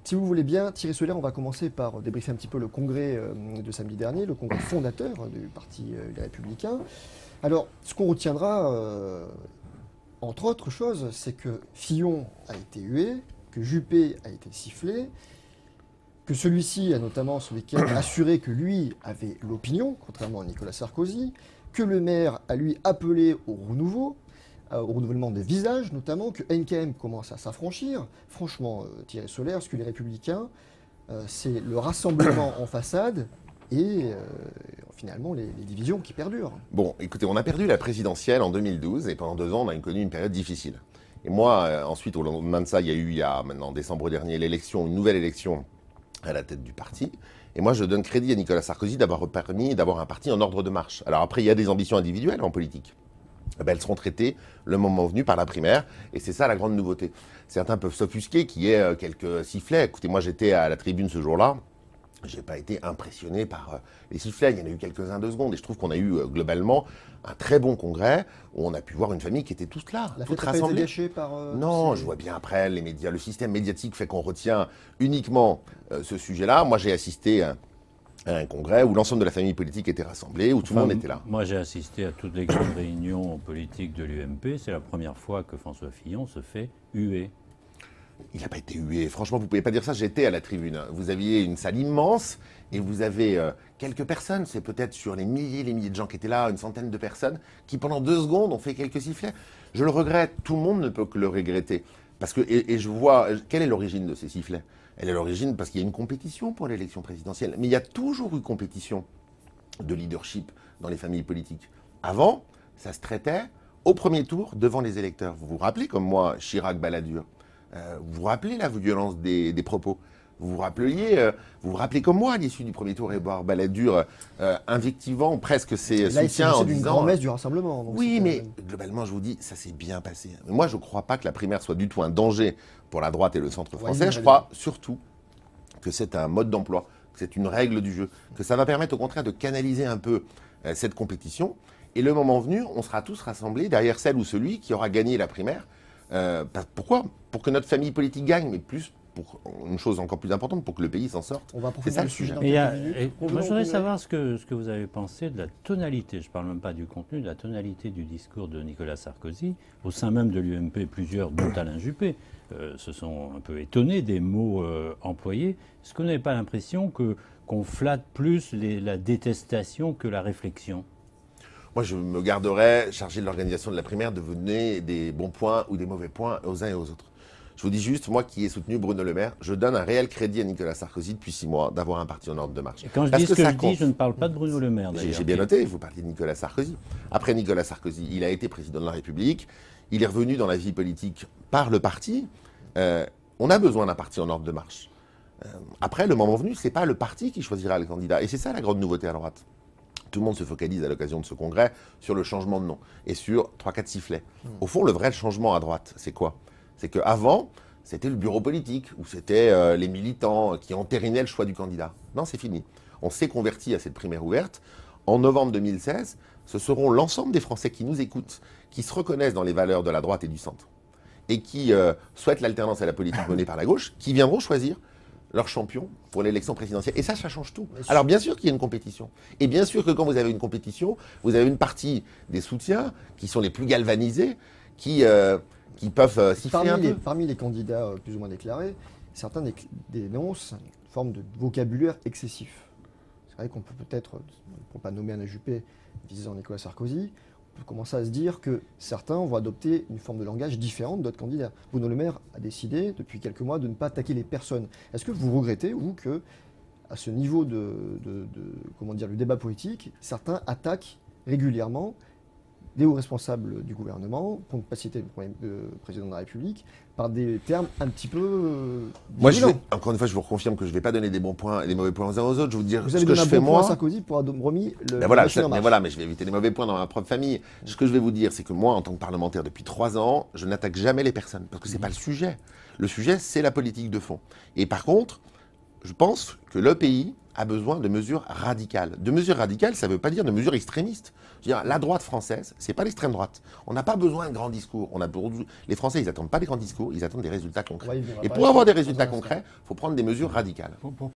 Si vous voulez bien, Thierry Solaire, on va commencer par débriefer un petit peu le congrès de samedi dernier, le congrès fondateur du Parti Les Républicains. Alors, ce qu'on retiendra, entre autres choses, c'est que Fillon a été hué, que Juppé a été sifflé, que celui-ci a notamment ce week-end assuré que lui avait l'opinion, contrairement à Nicolas Sarkozy, que le maire a lui appelé au renouveau, au renouvellement des visages notamment, que NKM commence à s'affranchir. Franchement, Thierry Solaire, ce que les Républicains, c'est le rassemblement en façade et finalement les divisions qui perdurent. Bon, écoutez, on a perdu la présidentielle en 2012 et pendant 2 ans, on a connu une période difficile. Et moi, ensuite, au lendemain de ça, il y a maintenant, en décembre dernier, une nouvelle élection à la tête du parti. Et moi, je donne crédit à Nicolas Sarkozy d'avoir permis d'avoir un parti en ordre de marche. Alors après, il y a des ambitions individuelles en politique. Eh ben, elles seront traitées le moment venu par la primaire. Et c'est ça la grande nouveauté. Certains peuvent s'offusquer qu'il y ait quelques sifflets. Écoutez, moi, j'étais à la tribune ce jour-là. Je n'ai pas été impressionné par les sifflets. Il y en a eu quelques-uns 2 secondes. Et je trouve qu'on a eu globalement un très bon congrès où on a pu voir une famille qui était tous là, La toute fête n'a pas été rassemblée. gâchée par... Non, je vois bien après, les médias, le système médiatique fait qu'on retient uniquement ce sujet-là. Moi, j'ai assisté à un congrès où l'ensemble de la famille politique était rassemblée, où tout le monde était là. Moi, j'ai assisté à toutes les grandes réunions politiques de l'UMP. C'est la première fois que François Fillon se fait huer. Il n'a pas été hué. Franchement, vous ne pouvez pas dire ça. J'étais à la tribune. Vous aviez une salle immense et vous avez quelques personnes. C'est peut-être sur les milliers de gens qui étaient là, une centaine de personnes, qui pendant 2 secondes ont fait quelques sifflets. Je le regrette. Tout le monde ne peut que le regretter. Parce que, et je vois, quelle est l'origine de ces sifflets? Elle est l'origine parce qu'il y a une compétition pour l'élection présidentielle. Mais il y a toujours eu compétition de leadership dans les familles politiques. Avant, ça se traitait au premier tour devant les électeurs. Vous vous rappelez, comme moi, Chirac-Balladur. Vous vous rappelez la violence des propos. Vous vous rappelez comme moi à l'issue du premier tour, Édouard Balladur invectivant presque ses soutiens en d'une disant... grand-messe du rassemblement. Donc oui, mais globalement, je vous dis, ça s'est bien passé. Mais moi, je ne crois pas que la primaire soit du tout un danger pour la droite et le centre français. Ouais, Je crois surtout que c'est un mode d'emploi, que c'est une règle du jeu, que ça va permettre au contraire de canaliser un peu cette compétition. Et le moment venu, on sera tous rassemblés derrière celle ou celui qui aura gagné la primaire. Pourquoi? Pour que notre famille politique gagne, mais plus pour une chose encore plus importante, pour que le pays s'en sorte. C'est ça le sujet. Moi, je voudrais savoir ce que vous avez pensé de la tonalité, je ne parle même pas du contenu, de la tonalité du discours de Nicolas Sarkozy. Au sein même de l'UMP, plusieurs, dont Alain Juppé, se sont un peu étonnés des mots employés. Est-ce que vous n'avez pas l'impression qu'on flatte plus la détestation que la réflexion? Moi, je me garderais, chargé de l'organisation de la primaire, de donner des bons points ou des mauvais points aux uns et aux autres. Je vous dis juste, moi qui ai soutenu Bruno Le Maire, je donne un réel crédit à Nicolas Sarkozy depuis 6 mois d'avoir un parti en ordre de marche. Et quand je dis ce que je dis, je ne parle pas de Bruno Le Maire, d'ailleurs. J'ai bien noté, vous parliez de Nicolas Sarkozy. Après Nicolas Sarkozy, il a été président de la République, il est revenu dans la vie politique par le parti. On a besoin d'un parti en ordre de marche. Après, le moment venu, ce n'est pas le parti qui choisira le candidat. Et c'est ça la grande nouveauté à droite. Tout le monde se focalise à l'occasion de ce congrès sur le changement de nom et sur 3-4 sifflets. Au fond, le vrai changement à droite, c'est quoi? C'est qu'avant, c'était le bureau politique, où c'était les militants qui entérinaient le choix du candidat. Non, c'est fini. On s'est converti à cette primaire ouverte. En novembre 2016, ce seront l'ensemble des Français qui nous écoutent, qui se reconnaissent dans les valeurs de la droite et du centre, et qui souhaitent l'alternance à la politique menée par la gauche, qui viendront choisir leur champion pour l'élection présidentielle. Et ça change tout. Alors bien sûr qu'il y a une compétition. Et bien sûr que quand vous avez une compétition, vous avez une partie des soutiens qui sont les plus galvanisés, qui peuvent siffler un peu. Parmi les candidats plus ou moins déclarés, certains dénoncent une forme de vocabulaire excessif. C'est vrai qu'on peut peut-être, pour ne pas nommer Alain Juppé visant Nicolas Sarkozy, on peut commencer à se dire que certains vont adopter une forme de langage différente d'autres candidats. Bruno Le Maire a décidé depuis quelques mois de ne pas attaquer les personnes. Est-ce que vous regrettez, vous, que à ce niveau comment dire, du débat politique, certains attaquent régulièrement des hauts responsables du gouvernement, pour ne pas citer le président de la République, par des termes un petit peu moi, encore une fois, je vous reconfirme que je ne vais pas donner des bons points et des mauvais points aux uns aux autres. Je vais vous dire vous ce avez que donné je un fais bon point moi. à Sarkozy pour avoir remis le Mais je vais éviter les mauvais points dans ma propre famille. Ce que je vais vous dire, c'est que moi, en tant que parlementaire depuis 3 ans, je n'attaque jamais les personnes, parce que ce n'est pas le sujet. Le sujet, c'est la politique de fond. Et par contre, je pense que le pays a besoin de mesures radicales. De mesures radicales, ça ne veut pas dire de mesures extrémistes. Je veux dire, la droite française, c'est pas l'extrême droite. On n'a pas besoin de grands discours. Les Français, ils n'attendent pas des grands discours, ils attendent des résultats concrets. Ouais, il y aura Et pas pour avoir des dans un résultats instant. concrets, il faut prendre des mesures radicales.